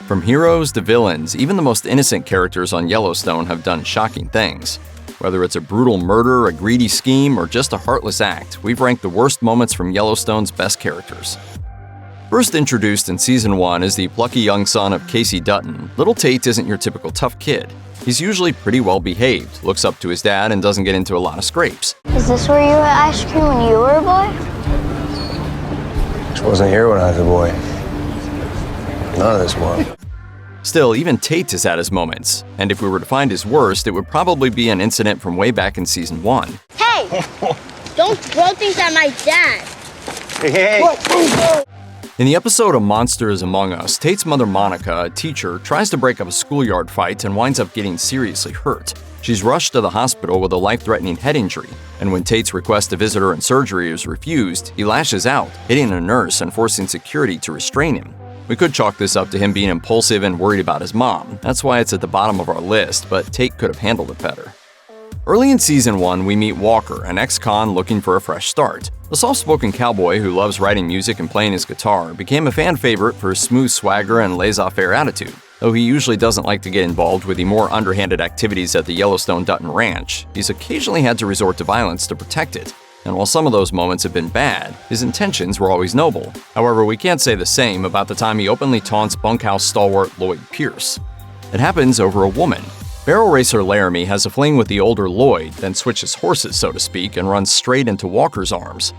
From heroes to villains, even the most innocent characters on Yellowstone have done shocking things. Whether it's a brutal murder, a greedy scheme, or just a heartless act, we've ranked the worst moments from Yellowstone's best characters. First introduced in Season 1 as the plucky young son of Kayce Dutton, little Tate isn't your typical tough kid. He's usually pretty well behaved, looks up to his dad, and doesn't get into a lot of scrapes. Is this where you ate ice cream when you were a boy? This wasn't here when I was a boy. None of this was. Still, even Tate has had his moments, and if we were to find his worst, it would probably be an incident from way back in Season 1. Hey! Don't throw things at my dad! Hey! In the episode A Monster is Among Us, Tate's mother Monica, a teacher, tries to break up a schoolyard fight and winds up getting seriously hurt. She's rushed to the hospital with a life-threatening head injury, and when Tate's request to visit her in surgery is refused, he lashes out, hitting a nurse and forcing security to restrain him. We could chalk this up to him being impulsive and worried about his mom. That's why it's at the bottom of our list, but Tate could have handled it better. Early in Season 1, we meet Walker, an ex-con looking for a fresh start. The soft-spoken cowboy who loves writing music and playing his guitar became a fan favorite for his smooth swagger and laissez-faire attitude. Though he usually doesn't like to get involved with the more underhanded activities at the Yellowstone Dutton Ranch, he's occasionally had to resort to violence to protect it. And while some of those moments have been bad, his intentions were always noble. However, we can't say the same about the time he openly taunts bunkhouse stalwart Lloyd Pierce. It happens over a woman. Barrel racer Laramie has a fling with the older Lloyd, then switches horses, so to speak, and runs straight into Walker's arms.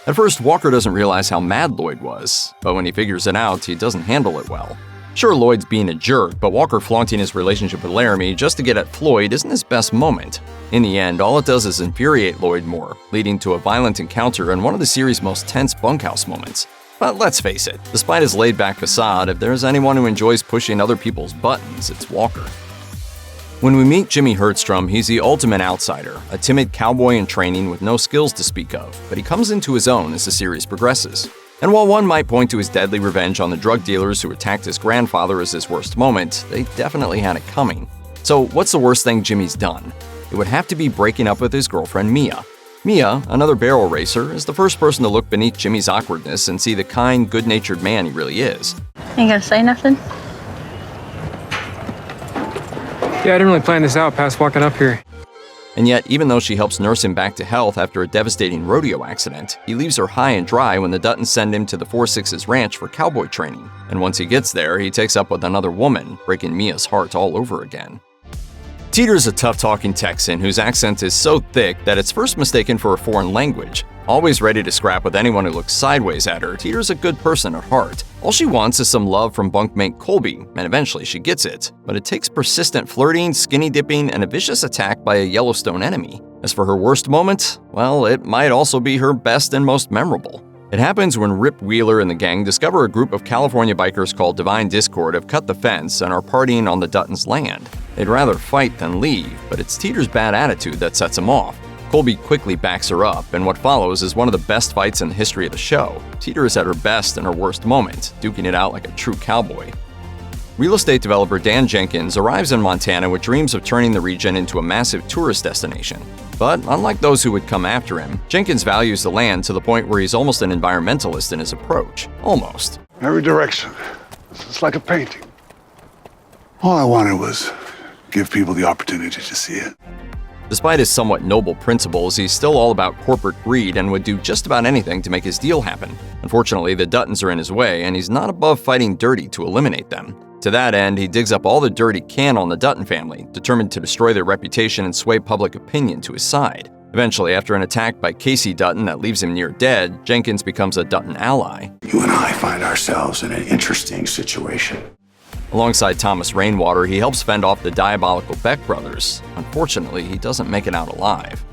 At first, Walker doesn't realize how mad Lloyd was, but when he figures it out, he doesn't handle it well. Sure, Lloyd's being a jerk, but Walker flaunting his relationship with Laramie just to get at Floyd isn't his best moment. In the end, all it does is infuriate Lloyd more, leading to a violent encounter and one of the series' most tense bunkhouse moments. But let's face it, despite his laid-back facade, if there's anyone who enjoys pushing other people's buttons, it's Walker. When we meet Jimmy Hurtstrom, he's the ultimate outsider, a timid cowboy in training with no skills to speak of, but he comes into his own as the series progresses. And while one might point to his deadly revenge on the drug dealers who attacked his grandfather as his worst moment, they definitely had it coming. So what's the worst thing Jimmy's done? It would have to be breaking up with his girlfriend Mia. Mia, another barrel racer, is the first person to look beneath Jimmy's awkwardness and see the kind, good-natured man he really is. Ain't gonna say nothing? Yeah, I didn't really plan this out past walking up here. And yet, even though she helps nurse him back to health after a devastating rodeo accident, he leaves her high and dry when the Duttons send him to the 4-6's ranch for cowboy training. And once he gets there, he takes up with another woman, breaking Mia's heart all over again. Teeter's a tough-talking Texan whose accent is so thick that it's first mistaken for a foreign language. Always ready to scrap with anyone who looks sideways at her, Teeter's a good person at heart. All she wants is some love from bunkmate Colby, and eventually she gets it. But it takes persistent flirting, skinny dipping, and a vicious attack by a Yellowstone enemy. As for her worst moment, well, it might also be her best and most memorable. It happens when Rip Wheeler and the gang discover a group of California bikers called Divine Discord have cut the fence and are partying on the Duttons' land. They'd rather fight than leave, but it's Teeter's bad attitude that sets him off. Colby quickly backs her up, and what follows is one of the best fights in the history of the show. Teeter is at her best in her worst moment, duking it out like a true cowboy. Real estate developer Dan Jenkins arrives in Montana with dreams of turning the region into a massive tourist destination. But unlike those who would come after him, Jenkins values the land to the point where he's almost an environmentalist in his approach. Almost. Every direction. It's like a painting. All I wanted was give people the opportunity to see it. Despite his somewhat noble principles, he's still all about corporate greed and would do just about anything to make his deal happen. Unfortunately, the Duttons are in his way, and he's not above fighting dirty to eliminate them. To that end, he digs up all the dirt he can on the Dutton family, determined to destroy their reputation and sway public opinion to his side. Eventually, after an attack by Kayce Dutton that leaves him near dead, Jenkins becomes a Dutton ally. You and I find ourselves in an interesting situation. Alongside Thomas Rainwater, he helps fend off the diabolical Beck brothers. Unfortunately, he doesn't make it out alive.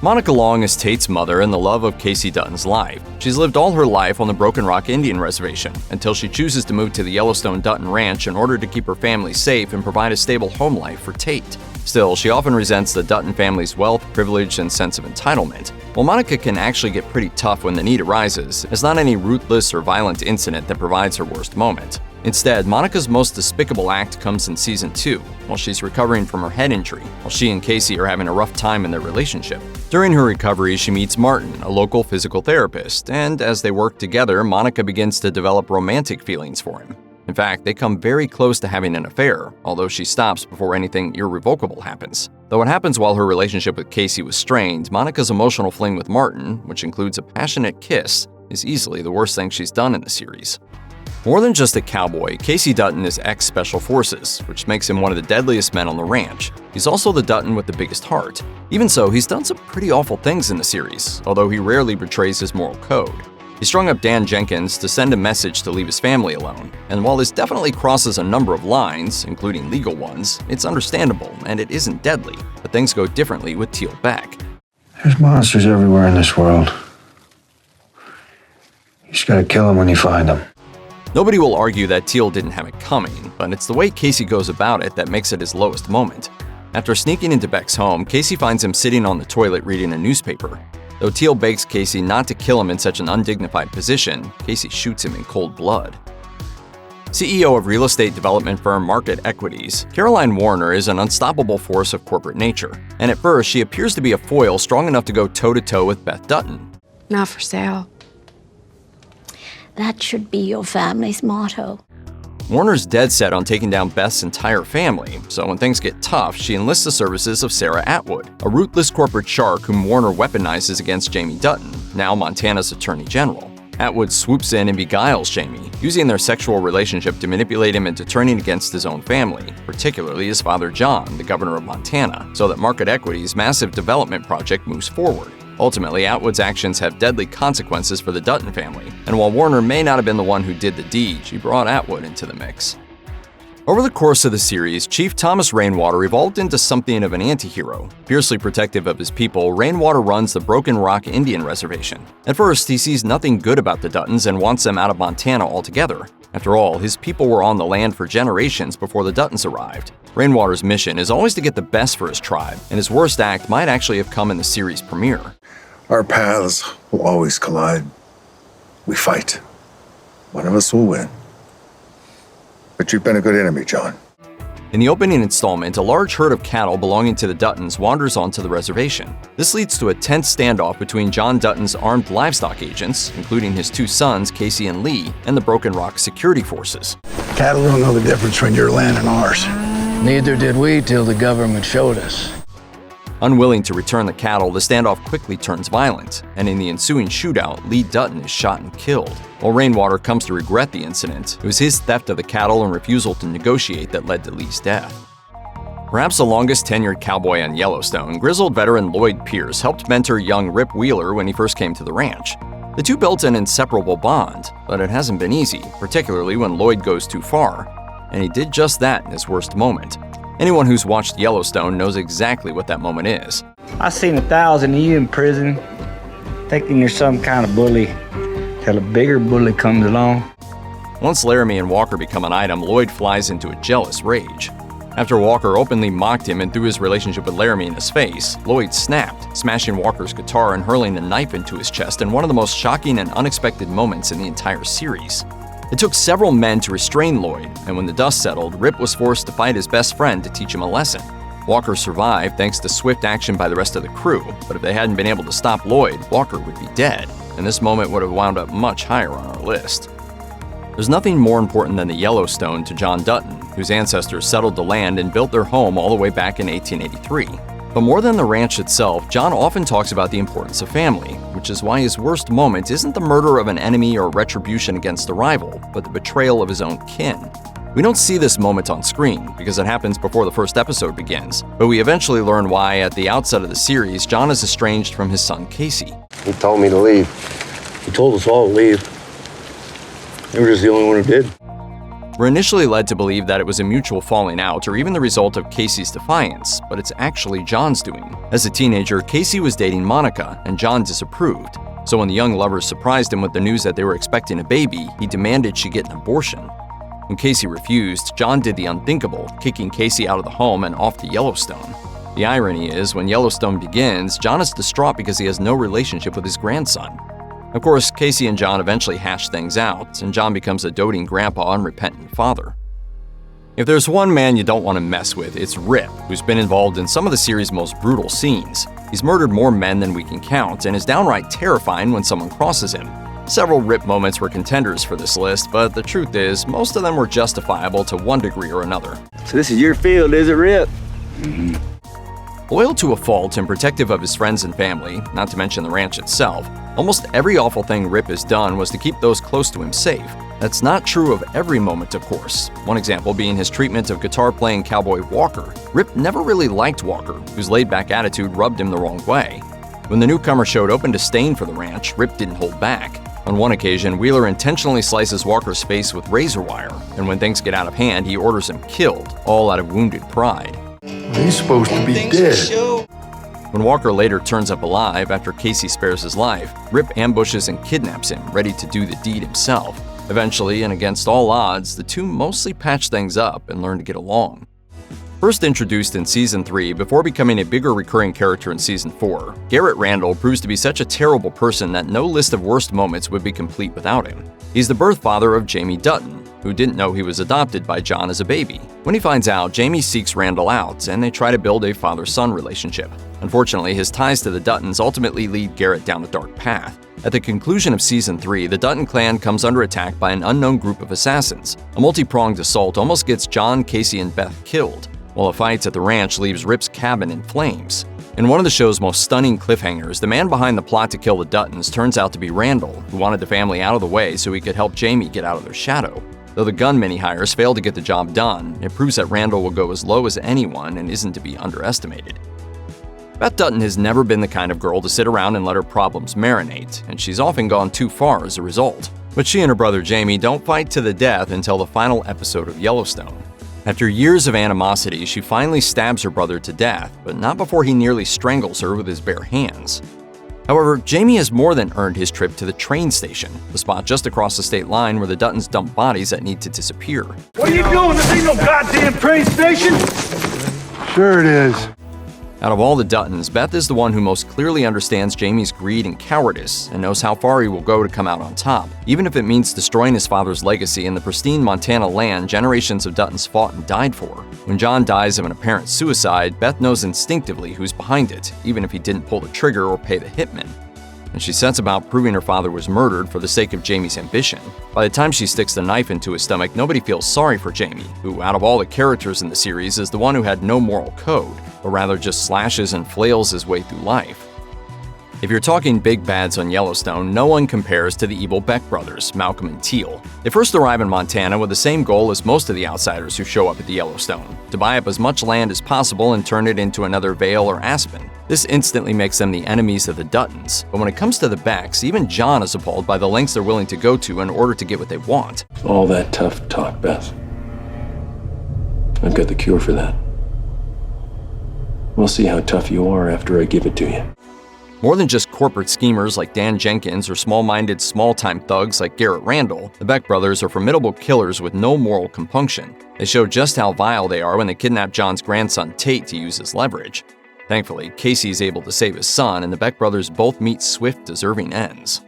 Monica Long is Tate's mother and the love of Kayce Dutton's life. She's lived all her life on the Broken Rock Indian Reservation until she chooses to move to the Yellowstone Dutton Ranch in order to keep her family safe and provide a stable home life for Tate. Still, she often resents the Dutton family's wealth, privilege, and sense of entitlement. While Monica can actually get pretty tough when the need arises, it's not any ruthless or violent incident that provides her worst moment. Instead, Monica's most despicable act comes in Season 2, while she's recovering from her head injury, while she and Kayce are having a rough time in their relationship. During her recovery, she meets Martin, a local physical therapist, and as they work together, Monica begins to develop romantic feelings for him. In fact, they come very close to having an affair, although she stops before anything irrevocable happens. Though it happens while her relationship with Kayce was strained, Monica's emotional fling with Martin, which includes a passionate kiss, is easily the worst thing she's done in the series. More than just a cowboy, Kayce Dutton is ex-Special Forces, which makes him one of the deadliest men on the ranch. He's also the Dutton with the biggest heart. Even so, he's done some pretty awful things in the series, although he rarely betrays his moral code. He strung up Dan Jenkins to send a message to leave his family alone, and while this definitely crosses a number of lines, including legal ones, it's understandable and it isn't deadly, but things go differently with Teal Beck. There's monsters everywhere in this world. You just gotta kill them when you find them. Nobody will argue that Teal didn't have it coming, but it's the way Kayce goes about it that makes it his lowest moment. After sneaking into Beck's home, Kayce finds him sitting on the toilet reading a newspaper. Though Teal begs Kayce not to kill him in such an undignified position, Kayce shoots him in cold blood. CEO of real estate development firm Market Equities, Caroline Warner is an unstoppable force of corporate nature, and at first she appears to be a foil strong enough to go toe-to-toe with Beth Dutton. Not for sale. That should be your family's motto. Warner's dead set on taking down Beth's entire family, so when things get tough, she enlists the services of Sarah Atwood, a ruthless corporate shark whom Warner weaponizes against Jamie Dutton, now Montana's Attorney General. Atwood swoops in and beguiles Jamie, using their sexual relationship to manipulate him into turning against his own family, particularly his father John, the governor of Montana, so that Market Equities' massive development project moves forward. Ultimately, Atwood's actions have deadly consequences for the Dutton family, and while Warner may not have been the one who did the deed, she brought Atwood into the mix. Over the course of the series, Chief Thomas Rainwater evolved into something of an anti-hero. Fiercely protective of his people, Rainwater runs the Broken Rock Indian Reservation. At first, he sees nothing good about the Duttons and wants them out of Montana altogether. After all, his people were on the land for generations before the Duttons arrived. Rainwater's mission is always to get the best for his tribe, and his worst act might actually have come in the series premiere. Our paths will always collide. We fight. One of us will win. But you've been a good enemy, John. In the opening installment, a large herd of cattle belonging to the Duttons wanders onto the reservation. This leads to a tense standoff between John Dutton's armed livestock agents, including his two sons, Kayce and Lee, and the Broken Rock security forces. Cattle don't know the difference between your land and ours. Neither did we till the government showed us. Unwilling to return the cattle, the standoff quickly turns violent, and in the ensuing shootout, Lee Dutton is shot and killed. While Rainwater comes to regret the incident, it was his theft of the cattle and refusal to negotiate that led to Lee's death. Perhaps the longest tenured cowboy on Yellowstone, grizzled veteran Lloyd Pierce helped mentor young Rip Wheeler when he first came to the ranch. The two built an inseparable bond, but it hasn't been easy, particularly when Lloyd goes too far. And he did just that in his worst moment. Anyone who's watched Yellowstone knows exactly what that moment is. I seen 1,000 of you in prison, thinking you're some kind of bully, till a bigger bully comes along. Once Laramie and Walker become an item, Lloyd flies into a jealous rage. After Walker openly mocked him and threw his relationship with Laramie in his face, Lloyd snapped, smashing Walker's guitar and hurling a knife into his chest in one of the most shocking and unexpected moments in the entire series. It took several men to restrain Lloyd, and when the dust settled, Rip was forced to fight his best friend to teach him a lesson. Walker survived thanks to swift action by the rest of the crew, but if they hadn't been able to stop Lloyd, Walker would be dead, and this moment would have wound up much higher on our list. There's nothing more important than the Yellowstone to John Dutton, whose ancestors settled the land and built their home all the way back in 1883. But more than the ranch itself, John often talks about the importance of family, which is why his worst moment isn't the murder of an enemy or retribution against a rival, but the betrayal of his own kin. We don't see this moment on screen, because it happens before the first episode begins, but we eventually learn why, at the outset of the series, John is estranged from his son Kayce. He told me to leave. He told us all to leave. You were just the only one who did. We're initially led to believe that it was a mutual falling out or even the result of Kayce's defiance, but it's actually John's doing. As a teenager, Kayce was dating Monica, and John disapproved. So when the young lovers surprised him with the news that they were expecting a baby, he demanded she get an abortion. When Kayce refused, John did the unthinkable, kicking Kayce out of the home and off to Yellowstone. The irony is, when Yellowstone begins, John is distraught because he has no relationship with his grandson. Of course, Kayce and John eventually hash things out, and John becomes a doting grandpa and repentant father. If there's one man you don't want to mess with, it's Rip, who's been involved in some of the series' most brutal scenes. He's murdered more men than we can count, and is downright terrifying when someone crosses him. Several Rip moments were contenders for this list, but the truth is, most of them were justifiable to one degree or another. So this is your field, is it, Rip? Loyal to a fault and protective of his friends and family, not to mention the ranch itself, almost every awful thing Rip has done was to keep those close to him safe. That's not true of every moment, of course. One example being his treatment of guitar-playing cowboy Walker. Rip never really liked Walker, whose laid-back attitude rubbed him the wrong way. When the newcomer showed open disdain for the ranch, Rip didn't hold back. On one occasion, Wheeler intentionally slices Walker's face with razor wire, and when things get out of hand, he orders him killed, all out of wounded pride. He's supposed to be dead. When Walker later turns up alive after Kayce spares his life, Rip ambushes and kidnaps him, ready to do the deed himself. Eventually, and against all odds, the two mostly patch things up and learn to get along. First introduced in Season 3 before becoming a bigger recurring character in Season 4, Garrett Randall proves to be such a terrible person that no list of worst moments would be complete without him. He's the birth father of Jamie Dutton, who didn't know he was adopted by John as a baby. When he finds out, Jamie seeks Randall out, and they try to build a father-son relationship. Unfortunately, his ties to the Duttons ultimately lead Garrett down a dark path. At the conclusion of Season 3, the Dutton clan comes under attack by an unknown group of assassins. A multi-pronged assault almost gets John, Kayce, and Beth killed, while a fight at the ranch leaves Rip's cabin in flames. In one of the show's most stunning cliffhangers, the man behind the plot to kill the Duttons turns out to be Randall, who wanted the family out of the way so he could help Jamie get out of their shadow. Though the gunmen he hires fail to get the job done, it proves that Randall will go as low as anyone and isn't to be underestimated. Beth Dutton has never been the kind of girl to sit around and let her problems marinate, and she's often gone too far as a result. But she and her brother Jamie don't fight to the death until the final episode of Yellowstone. After years of animosity, she finally stabs her brother to death, but not before he nearly strangles her with his bare hands. However, Jamie has more than earned his trip to the train station, the spot just across the state line where the Duttons dump bodies that need to disappear. What are you doing? This ain't no goddamn train station! Sure it is. Out of all the Duttons, Beth is the one who most clearly understands Jamie's greed and cowardice and knows how far he will go to come out on top, even if it means destroying his father's legacy in the pristine Montana land generations of Duttons fought and died for. When John dies of an apparent suicide, Beth knows instinctively who's behind it, even if he didn't pull the trigger or pay the hitman. And she sets about proving her father was murdered for the sake of Jamie's ambition. By the time she sticks the knife into his stomach, nobody feels sorry for Jamie, who, out of all the characters in the series, is the one who had no moral code, but rather just slashes and flails his way through life. If you're talking big bads on Yellowstone, no one compares to the evil Beck brothers, Malcolm and Teal. They first arrive in Montana with the same goal as most of the outsiders who show up at the Yellowstone, to buy up as much land as possible and turn it into another Vale or Aspen. This instantly makes them the enemies of the Duttons, but when it comes to the Becks, even John is appalled by the lengths they're willing to go to in order to get what they want. All that tough talk, Beth. I've got the cure for that. We'll see how tough you are after I give it to you. More than just corporate schemers like Dan Jenkins or small-minded, small-time thugs like Garrett Randall, the Beck brothers are formidable killers with no moral compunction. They show just how vile they are when they kidnap John's grandson Tate to use as leverage. Thankfully, Kayce is able to save his son, and the Beck brothers both meet swift, deserving ends.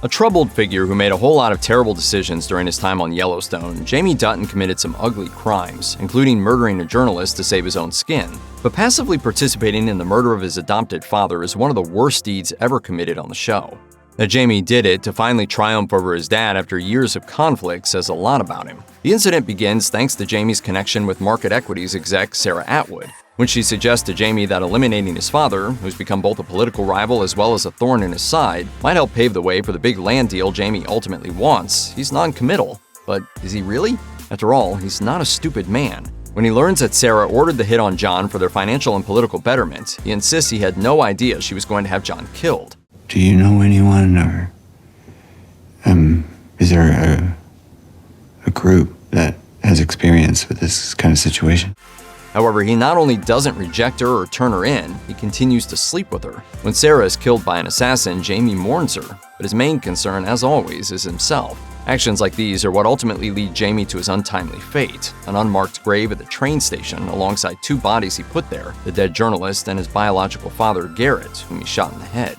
A troubled figure who made a whole lot of terrible decisions during his time on Yellowstone, Jamie Dutton committed some ugly crimes, including murdering a journalist to save his own skin. But passively participating in the murder of his adopted father is one of the worst deeds ever committed on the show. That Jamie did it to finally triumph over his dad after years of conflict says a lot about him. The incident begins thanks to Jamie's connection with market equities exec Sarah Atwood. When she suggests to Jamie that eliminating his father, who's become both a political rival as well as a thorn in his side, might help pave the way for the big land deal Jamie ultimately wants, he's non-committal. But is he really? After all, he's not a stupid man. When he learns that Sarah ordered the hit on John for their financial and political betterment, he insists he had no idea she was going to have John killed. Do you know anyone, or is there a group that has experience with this kind of situation? However, he not only doesn't reject her or turn her in, he continues to sleep with her. When Sarah is killed by an assassin, Jamie mourns her, but his main concern, as always, is himself. Actions like these are what ultimately lead Jamie to his untimely fate, an unmarked grave at the train station alongside two bodies he put there, the dead journalist and his biological father, Garrett, whom he shot in the head.